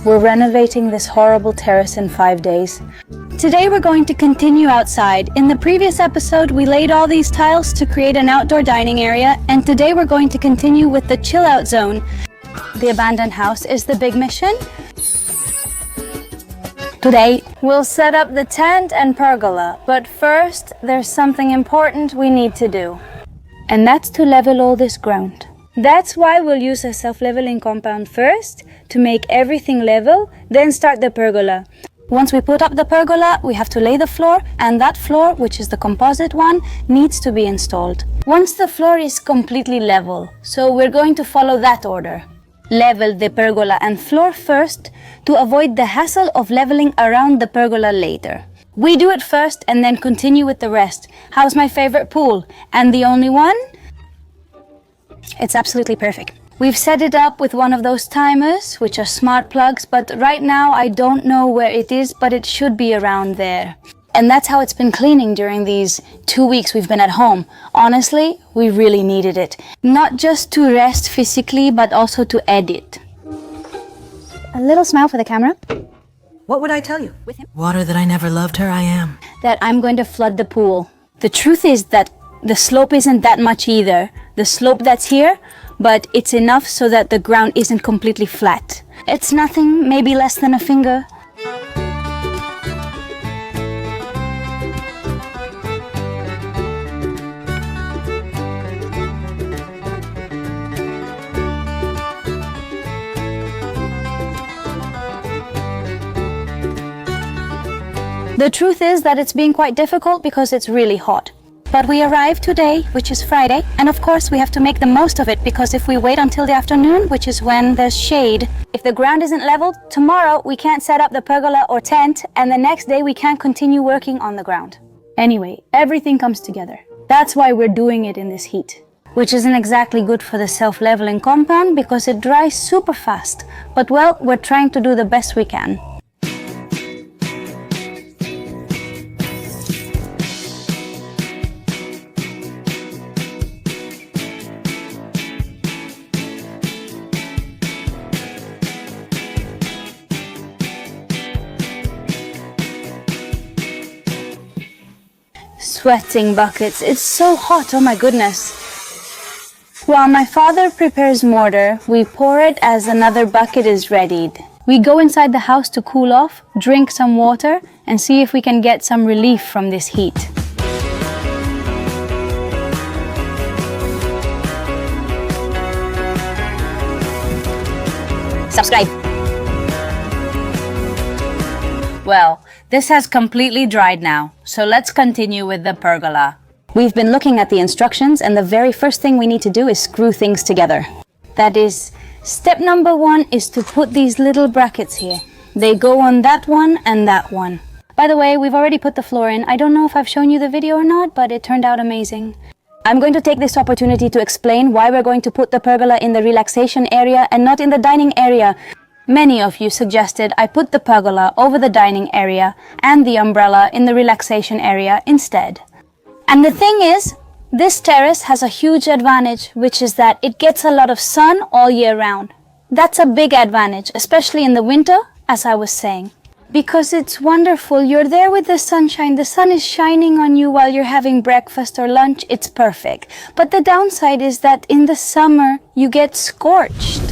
We're renovating this horrible terrace in 5 days. Today we're going to continue outside. In the previous episode, we laid all these tiles to create an outdoor dining area, and today we're going to continue with the chill out zone. The abandoned house is the big mission. Today, we'll set up the tent and pergola, but first, there's something important we need to do. And that's to level all this ground. That's why we'll use a self-leveling compound first, to make everything level, then start the pergola. Once we put up the pergola, we have to lay the floor, and that floor, which is the composite one, needs to be installed. Once the floor is completely level, so we're going to follow that order. Level the pergola and floor first to avoid the hassle of leveling around the pergola later. We do it first and then continue with the rest. How's my favorite pool? And the only one? It's absolutely perfect. We've set it up with one of those timers, which are smart plugs, but right now I don't know where it is, but it should be around there. And that's how it's been cleaning during these 2 weeks we've been at home. Honestly, we really needed it. Not just to rest physically, but also to edit. A little smile for the camera. What would I tell you? With him? Water that I never loved her, I am. That I'm going to flood the pool. The truth is that the slope isn't that much either. The slope that's here, but it's enough so that the ground isn't completely flat. It's nothing, maybe less than a finger. The truth is that it's been quite difficult because it's really hot. But we arrived today, which is Friday, and of course we have to make the most of it because if we wait until the afternoon, which is when there's shade, if the ground isn't leveled, tomorrow we can't set up the pergola or tent, and the next day we can't continue working on the ground. Anyway, everything comes together. That's why we're doing it in this heat. Which isn't exactly good for the self-leveling compound because it dries super fast. But well, we're trying to do the best we can. Sweating buckets. It's so hot, oh my goodness. While my father prepares mortar, we pour it as another bucket is readied. We go inside the house to cool off, drink some water, and see if we can get some relief from this heat. Subscribe. Well, this has completely dried now, so let's continue with the pergola. We've been looking at the instructions, and the very first thing we need to do is screw things together. That is, step number 1 is to put these little brackets here. They go on that one and that one. By the way, we've already put the floor in. I don't know if I've shown you the video or not, but it turned out amazing. I'm going to take this opportunity to explain why we're going to put the pergola in the relaxation area and not in the dining area. Many of you suggested I put the pergola over the dining area and the umbrella in the relaxation area instead. And the thing is, this terrace has a huge advantage, which is that it gets a lot of sun all year round. That's a big advantage, especially in the winter, as I was saying. Because it's wonderful, you're there with the sunshine, the sun is shining on you while you're having breakfast or lunch, it's perfect. But the downside is that in the summer, you get scorched.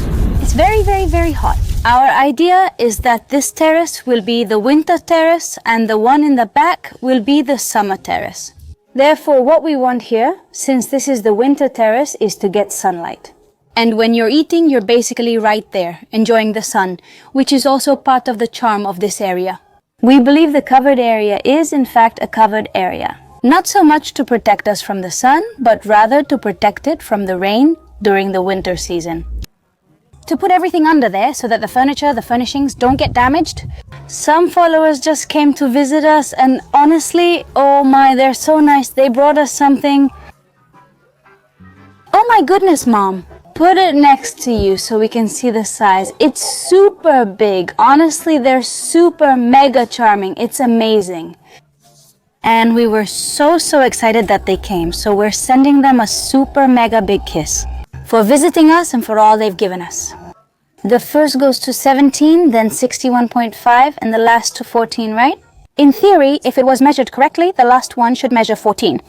It's very, very, very hot. Our idea is that this terrace will be the winter terrace and the one in the back will be the summer terrace. Therefore, what we want here, since this is the winter terrace, is to get sunlight. And when you're eating, you're basically right there, enjoying the sun, which is also part of the charm of this area. We believe the covered area is, in fact, a covered area. Not so much to protect us from the sun, but rather to protect it from the rain during the winter season. To put everything under there so that the furniture, the furnishings don't get damaged. Some followers just came to visit us and honestly, oh my, they're so nice. They brought us something. Oh my goodness, Mom. Put it next to you so we can see the size. It's super big. Honestly, they're super mega charming. It's amazing. And we were so excited that they came. So we're sending them a super mega big kiss for visiting us and for all they've given us. The first goes to 17, then 61.5, and the last to 14, right? In theory, if it was measured correctly, the last one should measure 14.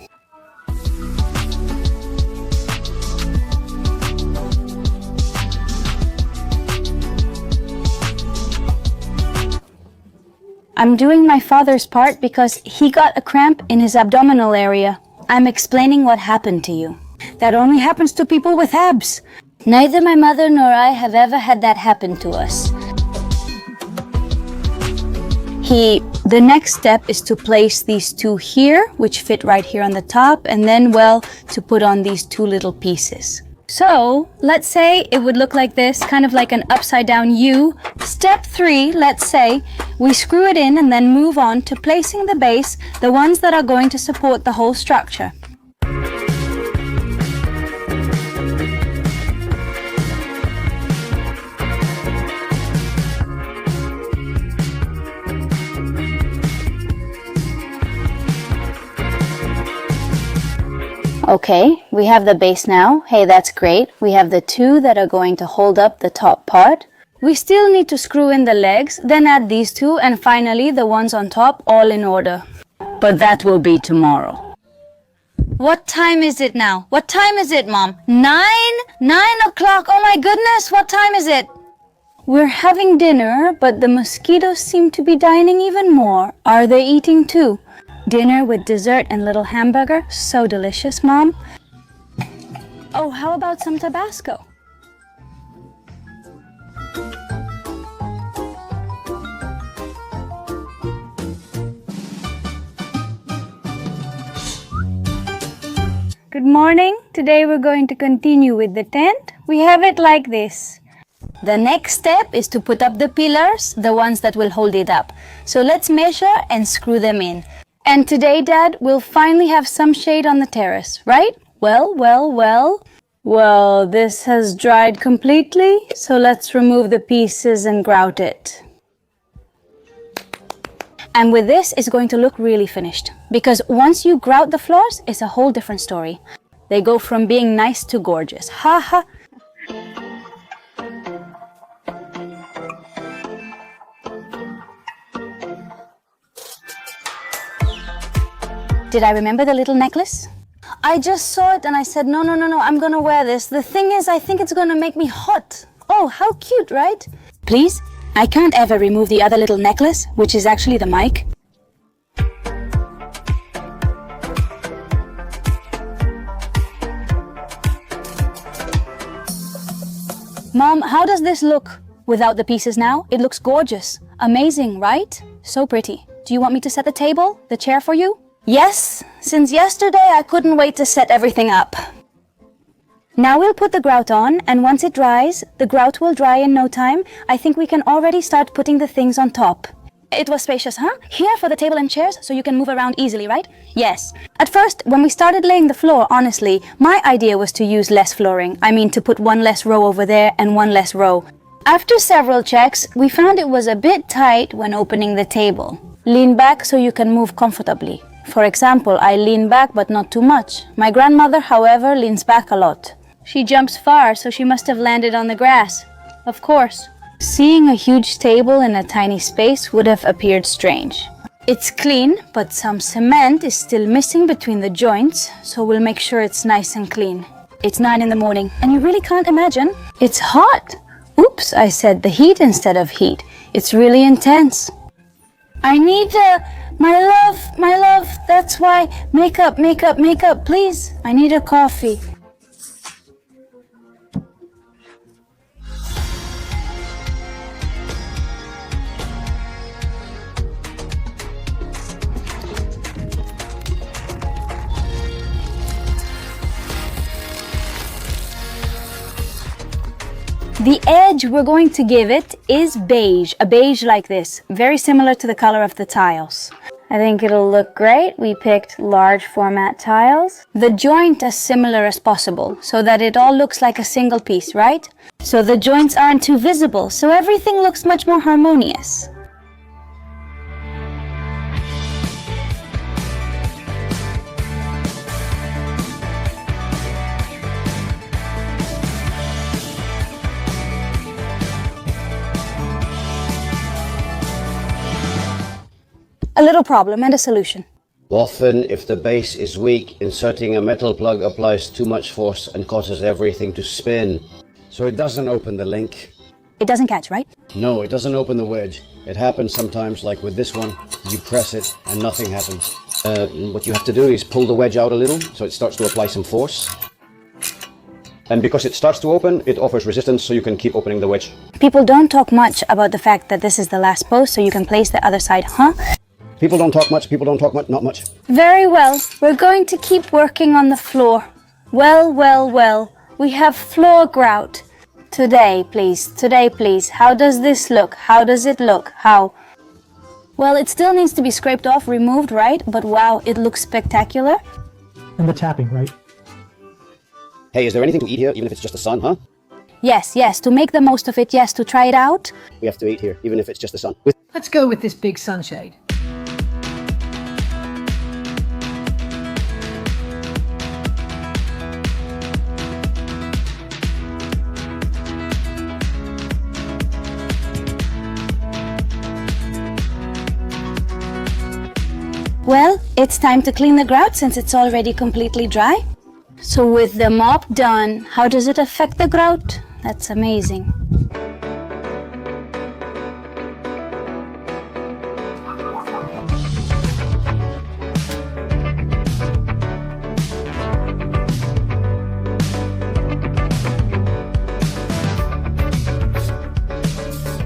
I'm doing my father's part because he got a cramp in his abdominal area. I'm explaining what happened to you. That only happens to people with abs. Neither my mother nor I have ever had that happen to us. The next step is to place these two here, which fit right here on the top, and then, well, to put on these two little pieces. So, let's say it would look like this, kind of like an upside down U. Step 3, let's say, we screw it in and then move on to placing the base, the ones that are going to support the whole structure. Okay, we have the base now. Hey, that's great. We have the two that are going to hold up the top part. We still need to screw in the legs, then add these two, and finally the ones on top, all in order. But that will be tomorrow. What time is it now? What time is it, Mom? 9 o'clock. Oh my goodness, what time is it? We're having dinner, but the mosquitoes seem to be dining even more. Are they eating too? Dinner with dessert and little hamburger. So delicious, Mom. Oh, how about some Tabasco? Good morning. Today we're going to continue with the tent. We have it like this. The next step is to put up the pillars, the ones that will hold it up. So let's measure and screw them in. And today, Dad, we'll finally have some shade on the terrace, right? Well, this has dried completely, so let's remove the pieces and grout it. And with this, it's going to look really finished. Because once you grout the floors, it's a whole different story. They go from being nice to gorgeous. Ha ha! Did I remember the little necklace? I just saw it and I said, no, I'm gonna wear this. The thing is, I think it's gonna make me hot. Oh, how cute, right? Please, I can't ever remove the other little necklace, which is actually the mic. Mom, how does this look without the pieces now? It looks gorgeous. Amazing, right? So pretty. Do you want me to set the table, the chair for you? Yes, since yesterday I couldn't wait to set everything up. Now we'll put the grout on, and once it dries, the grout will dry in no time. I think we can already start putting the things on top. It was spacious, huh? Here for the table and chairs, so you can move around easily, right? Yes. At first, when we started laying the floor, honestly, my idea was to use less flooring. I mean, to put one less row over there and one less row. After several checks, we found it was a bit tight when opening the table. Lean back so you can move comfortably. For example, I lean back but not too much. My grandmother, however, leans back a lot. She jumps far, so she must have landed on the grass. Of course. Seeing a huge table in a tiny space would have appeared strange. It's clean, but some cement is still missing between the joints, so we'll make sure it's nice and clean. It's 9 in the morning, and you really can't imagine. It's hot. Oops, I said the heat instead of heat. It's really intense. I need my love, that's why. Makeup, please. I need a coffee. The edge we're going to give it is beige, a beige like this, very similar to the color of the tiles. I think it'll look great. We picked large format tiles. The joint as similar as possible, so that it all looks like a single piece, right? So the joints aren't too visible, so everything looks much more harmonious. A little problem and a solution. Often, if the base is weak, inserting a metal plug applies too much force and causes everything to spin. So it doesn't open the link. It doesn't catch, right? No, it doesn't open the wedge. It happens sometimes, like with this one, you press it and nothing happens. What you have to do is pull the wedge out a little so it starts to apply some force. And because it starts to open, it offers resistance so you can keep opening the wedge. People don't talk much about the fact that this is the last post, so you can place the other side, huh? People don't talk much, not much. Very well. We're going to keep working on the floor. Well. We have floor grout. Today, please. How does this look? How does it look? How? Well, it still needs to be scraped off, removed, right? But wow, it looks spectacular. And the tapping, right? Hey, is there anything to eat here, even if it's just the sun, huh? Yes, to make the most of it, yes, to try it out. We have to eat here, even if it's just the sun. Let's go with this big sunshade. Well, it's time to clean the grout since it's already completely dry. So with the mop done, how does it affect the grout? That's amazing.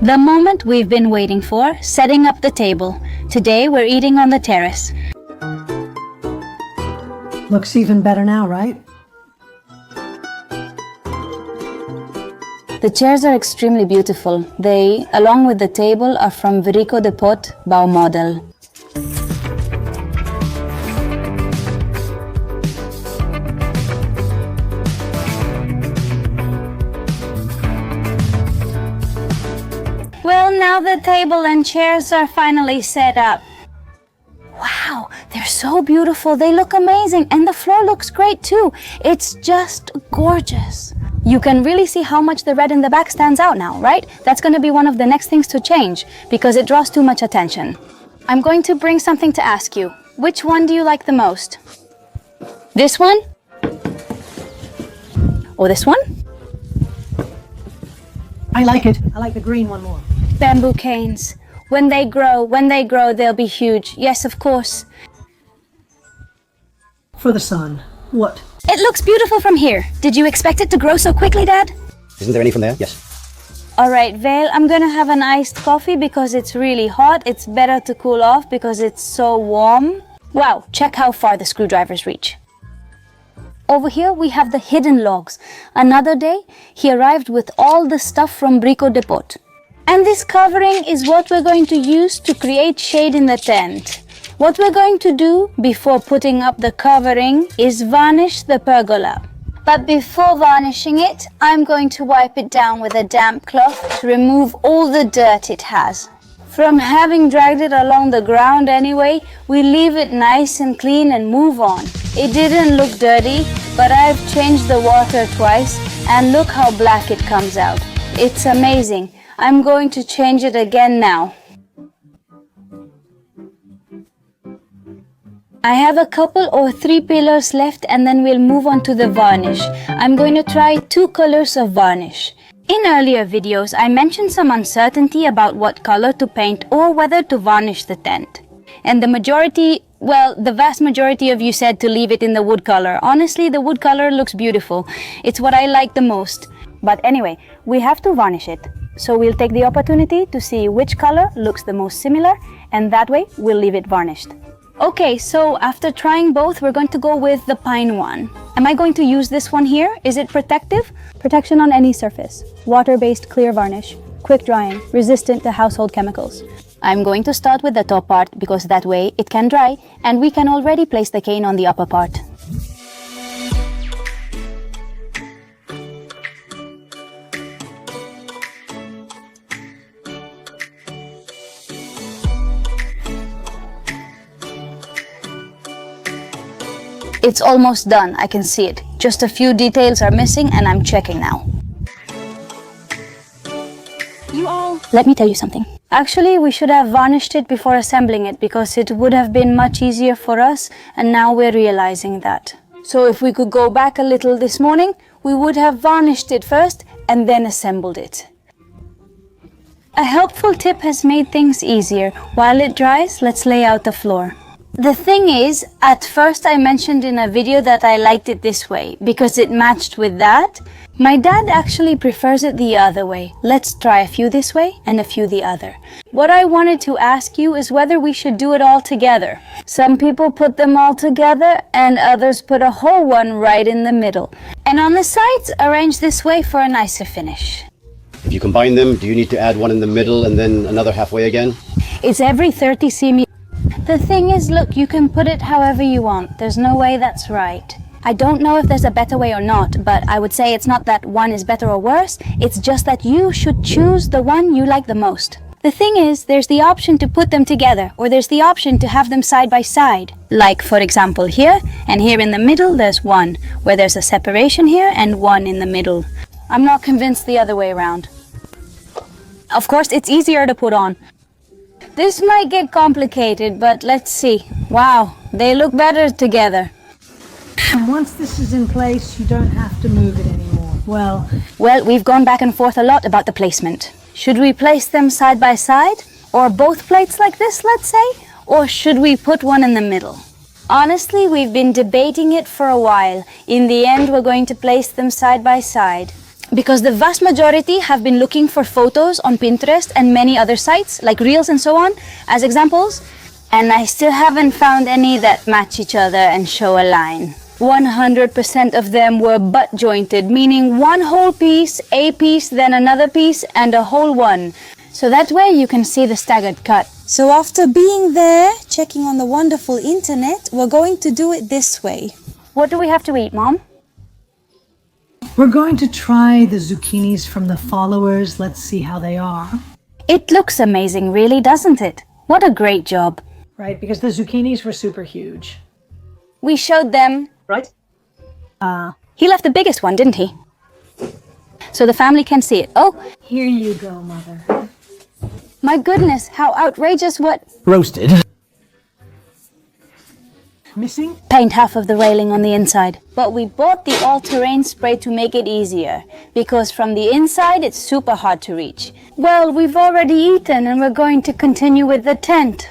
The moment we've been waiting for, setting up the table. Today we're eating on the terrace. Looks even better now, right? The chairs are extremely beautiful. They, along with the table, are from Brico Dépôt Baumodel. Well, now the table and chairs are finally set up. Wow, they're so beautiful. They look amazing. And the floor looks great too. It's just gorgeous. You can really see how much the red in the back stands out now, right? That's going to be one of the next things to change because it draws too much attention. I'm going to bring something to ask you. Which one do you like the most? This one? Or this one? I like it. I like the green one more. Bamboo canes. When they grow, they'll be huge. Yes, of course. For the sun. What? It looks beautiful from here. Did you expect it to grow so quickly, Dad? Isn't there any from there? Yes. All right, Vale, I'm gonna have an iced coffee because it's really hot. It's better to cool off because it's so warm. Wow, check how far the screwdrivers reach. Over here, we have the hidden logs. Another day, he arrived with all the stuff from Brico Dépôt. And this covering is what we're going to use to create shade in the tent. What we're going to do before putting up the covering is varnish the pergola. But before varnishing it, I'm going to wipe it down with a damp cloth to remove all the dirt it has. From having dragged it along the ground anyway, we leave it nice and clean and move on. It didn't look dirty, but I've changed the water twice and look how black it comes out. It's amazing. I'm going to change it again now. I have a couple or 3 pillars left and then we'll move on to the varnish. I'm going to try 2 colors of varnish. In earlier videos, I mentioned some uncertainty about what color to paint or whether to varnish the tent. And the vast majority of you said to leave it in the wood color. Honestly, the wood color looks beautiful. It's what I like the most. But anyway, we have to varnish it. So we'll take the opportunity to see which color looks the most similar, and that way we'll leave it varnished. Okay, so after trying both, we're going to go with the pine one. Am I going to use this one here? Is it protective? Protection on any surface. Water-based clear varnish. Quick drying. Resistant to household chemicals. I'm going to start with the top part because that way it can dry and we can already place the cane on the upper part. It's almost done, I can see it. Just a few details are missing and I'm checking now. Let me tell you something. Actually, we should have varnished it before assembling it because it would have been much easier for us, and now we're realizing that. So if we could go back a little this morning, we would have varnished it first and then assembled it. A helpful tip has made things easier. While it dries, let's lay out the floor. The thing is, at first I mentioned in a video that I liked it this way because it matched with that. My dad actually prefers it the other way. Let's try a few this way and a few the other. What I wanted to ask you is whether we should do it all together. Some people put them all together and others put a whole one right in the middle. And on the sides, arrange this way for a nicer finish. If you combine them, do you need to add one in the middle and then another halfway again? It's every 30 cm. The thing is, look, you can put it however you want. There's no way that's right. I don't know if there's a better way or not, but I would say it's not that one is better or worse. It's just that you should choose the one you like the most. The thing is, there's the option to put them together, or there's the option to have them side by side. Like, for example, here, and here in the middle, there's one, where there's a separation here and one in the middle. I'm not convinced the other way around. Of course, it's easier to put on. This might get complicated, but let's see. Wow, they look better together. And once this is in place, you don't have to move it anymore. Well, We've gone back and forth a lot about the placement. Should we place them side by side? Or both plates like this, let's say? Or should we put one in the middle? Honestly, we've been debating it for a while. In the end, we're going to place them side by side. Because the vast majority have been looking for photos on Pinterest and many other sites, like Reels and so on, as examples, and I still haven't found any that match each other and show a line. 100% of them were butt jointed, meaning one whole piece, a piece, then another piece, and a whole one. So that way you can see the staggered cut. So after being there, checking on the wonderful internet, we're going to do it this way. What do we have to eat, Mom? we're going to try the zucchinis from the followers. Let's see how they are. It looks amazing, really, doesn't it? What a great job. Right, because the zucchinis were super huge. We showed them. Right? He left the biggest one, didn't he? So the family can see it. Oh, Here you go, Mother. my goodness, how outrageous. What? Roasted. Missing? Paint half of the railing on the inside. But we bought the all-terrain spray to make it easier, because from the inside it's super hard to reach. Well, we've already eaten and we're going to continue with the tent.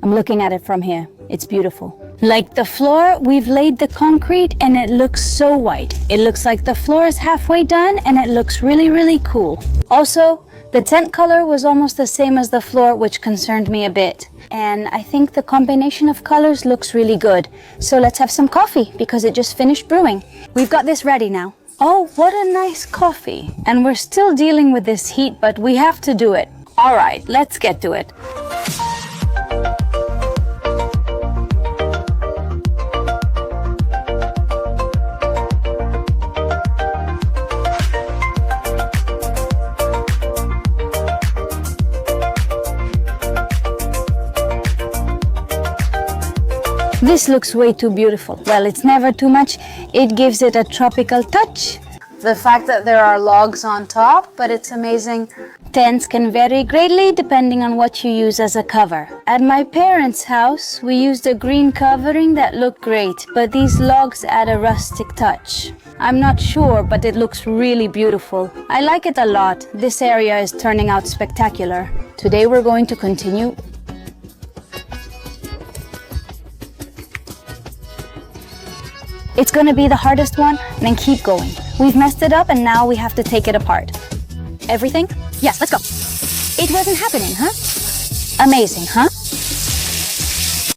I'm looking at it from here. It's beautiful. Like the floor, we've laid the concrete and it looks so white. It looks like the floor is halfway done and it looks really, really cool. Also, the tent color was almost the same as the floor, which concerned me a bit. And I think the combination of colors looks really good. So let's have some coffee because it just finished brewing. We've got this ready now. Oh, what a nice coffee. And we're still dealing with this heat, but we have to do it. All right, let's get to it. This looks way too beautiful. Well, it's never too much. It gives it a tropical touch. The fact that there are logs on top, but it's amazing. Tents can vary greatly depending on what you use as a cover. At my parents' house, we used a green covering that looked great, but these logs add a rustic touch. I'm not sure, but it looks really beautiful. I like it a lot. This area is turning out spectacular. Today we're going to continue. It's gonna be the hardest one, and then keep going. We've messed it up and now we have to take it apart. Everything? Yes, let's go. It wasn't happening, huh? Amazing, huh?